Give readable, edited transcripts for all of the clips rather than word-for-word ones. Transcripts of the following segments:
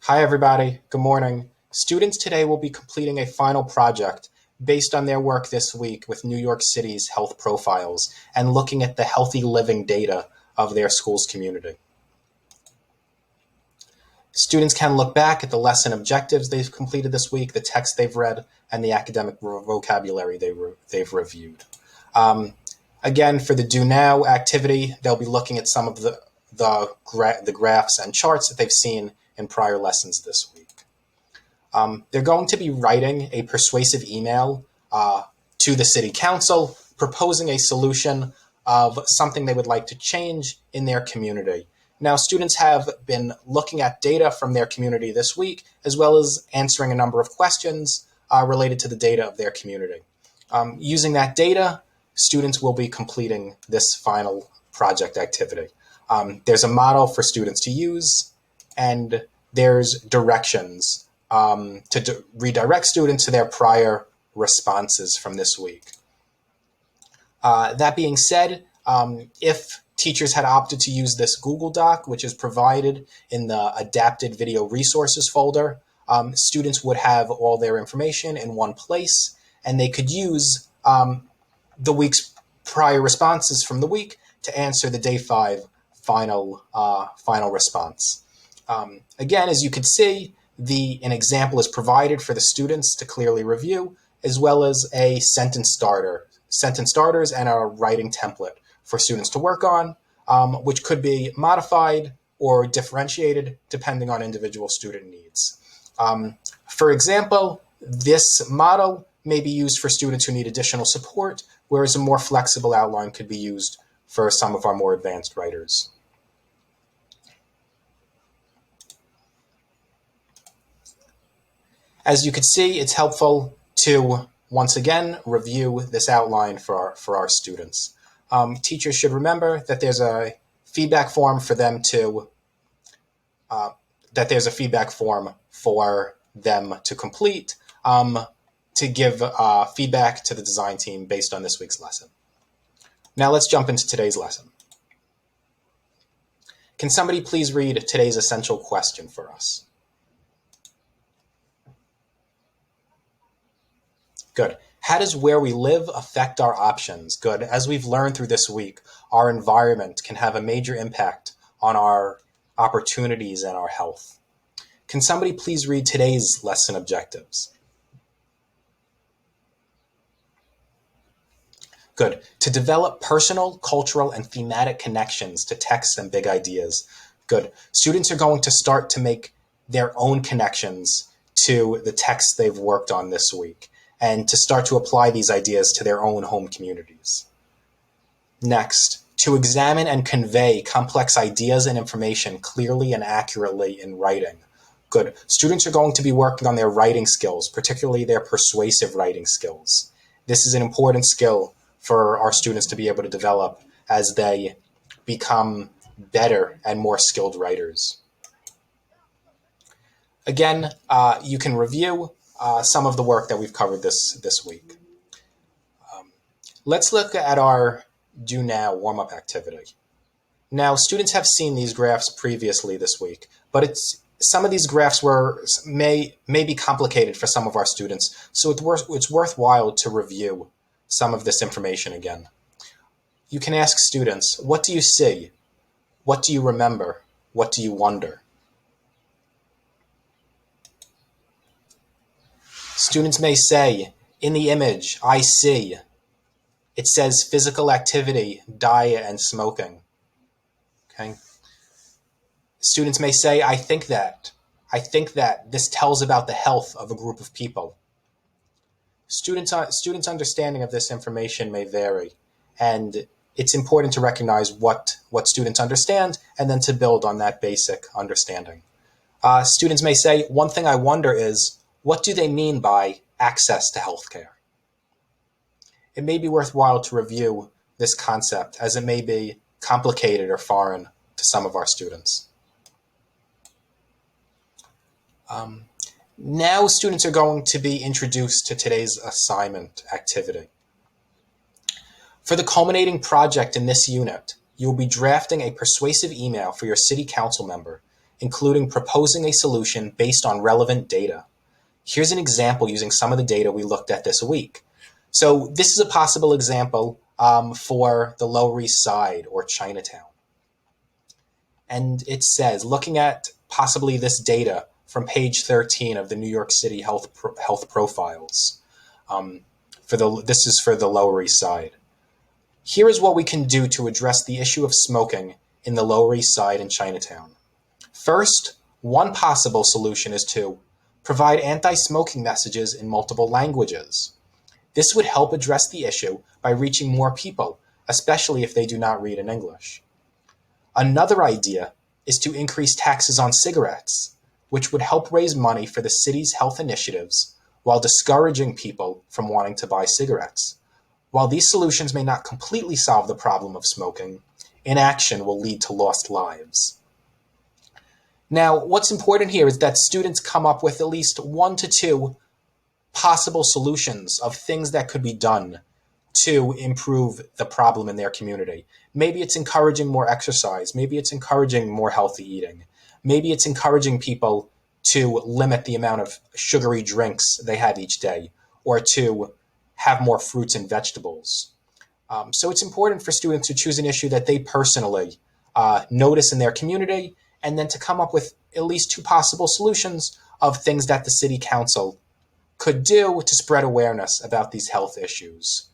Hi, everybody. Good morning. Students today will be completing a final project based on their work this week with New York City's health profiles and looking at the healthy living data of their school's community. Students can look back at the lesson objectives they've completed this week, the text they've read, and the academic vocabulary they've reviewed. Again, for the Do Now activity, they'll be looking at some of the graphs and charts that they've seen in prior lessons this week. They're going to be writing a persuasive email to the City Council proposing a solution of something they would like to change in their community. Now, students have been looking at data from their community this week, as well as answering a number of questions related to the data of their community. Using that data, students will be completing this final project activity. There's a model for students to use, and there's directions to redirect students to their prior responses from this week. That being said, if teachers had opted to use this Google Doc, which is provided in the Adapted Video Resources folder, students would have all their information in one place, and they could use the week's prior responses from the week to answer the day 5 final response. Again, as you can see, an example is provided for the students to clearly review, as well as a sentence starters and a writing template for students to work on, which could be modified or differentiated depending on individual student needs. For example, this model may be used for students who need additional support, whereas a more flexible outline could be used for some of our more advanced writers. As you can see, it's helpful to, once again, review this outline for our students. Teachers should remember that there's a feedback form for them to complete to give feedback to the design team based on this week's lesson. Now let's jump into today's lesson. Can somebody please read today's essential question for us? Good. How does where we live affect our options? Good. As we've learned through this week, our environment can have a major impact on our opportunities and our health. Can somebody please read today's lesson objectives? Good. To develop personal, cultural, and thematic connections to texts and big ideas. Good. Students are going to start to make their own connections to the texts they've worked on this week, and to start to apply these ideas to their own home communities. Next, to examine and convey complex ideas and information clearly and accurately in writing. Good. Students are going to be working on their writing skills, particularly their persuasive writing skills. This is an important skill for our students to be able to develop as they become better and more skilled writers. Again, you can review some of the work that we've covered this week. Let's look at our Do Now warm-up activity. Now, students have seen these graphs previously this week, but some of these graphs may be complicated for some of our students, so it's worthwhile to review some of this information again. You can ask students, what do you see? What do you remember? What do you wonder? Students may say, in the image, I see. It says physical activity, diet, and smoking. Okay. Students may say, I think that this tells about the health of a group of people. Students' understanding of this information may vary, and it's important to recognize what students understand and then to build on that basic understanding. Students may say, one thing I wonder is, what do they mean by access to healthcare? It may be worthwhile to review this concept, as it may be complicated or foreign to some of our students. Now students are going to be introduced to today's assignment activity. For the culminating project in this unit, you will be drafting a persuasive email for your city council member, including proposing a solution based on relevant data. Here's an example using some of the data we looked at this week. So this is a possible example for the Lower East Side or Chinatown. And it says, looking at possibly this data from page 13 of the New York City health profiles, this is for the Lower East Side. Here is what we can do to address the issue of smoking in the Lower East Side and Chinatown. First, one possible solution is to provide anti-smoking messages in multiple languages. This would help address the issue by reaching more people, especially if they do not read in English. Another idea is to increase taxes on cigarettes, which would help raise money for the city's health initiatives while discouraging people from wanting to buy cigarettes. While these solutions may not completely solve the problem of smoking, inaction will lead to lost lives. Now, what's important here is that students come up with at least 1 to 2 possible solutions of things that could be done to improve the problem in their community. Maybe it's encouraging more exercise. Maybe it's encouraging more healthy eating. Maybe it's encouraging people to limit the amount of sugary drinks they have each day, or to have more fruits and vegetables. So it's important for students to choose an issue that they personally notice in their community, and then to come up with at least 2 possible solutions of things that the city council could do to spread awareness about these health issues.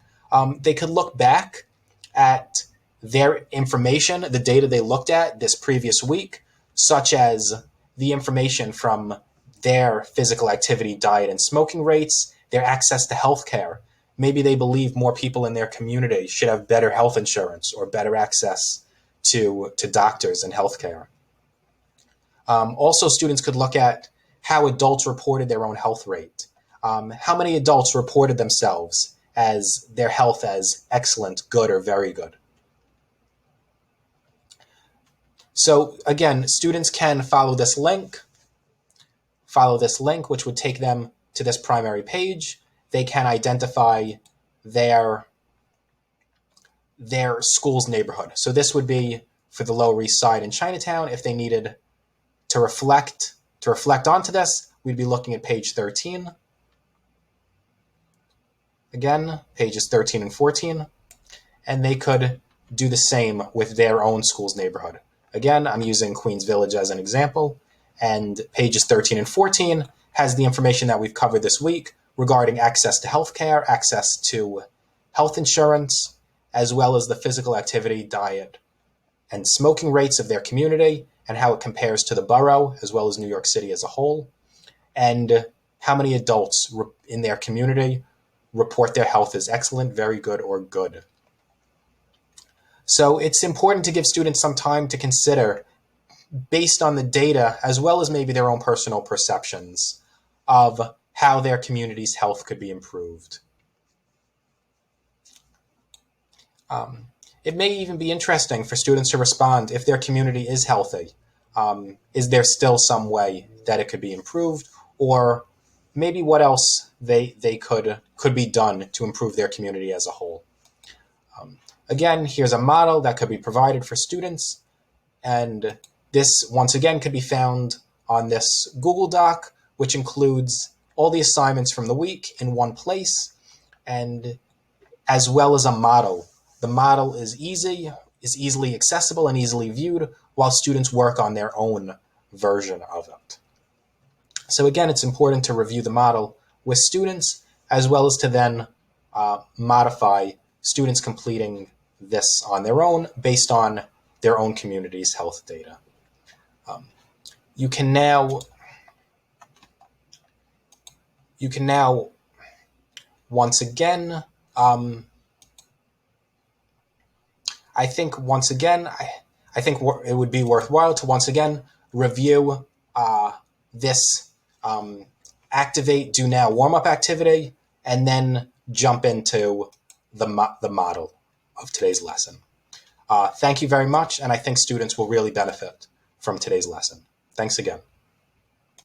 They could look back at their information, the data they looked at this previous week, such as the information from their physical activity, diet, and smoking rates, their access to healthcare. Maybe they believe more people in their community should have better health insurance or better access to doctors and healthcare. Also, students could look at how adults reported their own health rate. How many adults reported themselves as their health as excellent, good, or very good? So again, students can follow this link, which would take them to this primary page. They can identify their school's neighborhood. So this would be for the Lower East Side and Chinatown. If they needed to reflect onto this, we'd be looking at page 13. Again, pages 13 and 14. And they could do the same with their own school's neighborhood. Again, I'm using Queens Village as an example, and pages 13 and 14 has the information that we've covered this week regarding access to healthcare, access to health insurance, as well as the physical activity, diet, and smoking rates of their community, and how it compares to the borough, as well as New York City as a whole, and how many adults in their community report their health as excellent, very good, or good. So it's important to give students some time to consider, based on the data, as well as maybe their own personal perceptions, of how their community's health could be improved. It may even be interesting for students to respond if their community is healthy. Is there still some way that it could be improved, or maybe what else they could be done to improve their community as a whole? Again, here's a model that could be provided for students, and this, once again, could be found on this Google Doc, which includes all the assignments from the week in one place, and as well as a model. The model is easily accessible and easily viewed while students work on their own version of it. So again, it's important to review the model with students, as well as to then modify students completing this on their own based on their own community's health data. You can now once again, I think it would be worthwhile to once again review this activate, do now warm-up activity, and then jump into the model of today's lesson. Thank you very much, and I think students will really benefit from today's lesson. Thanks again.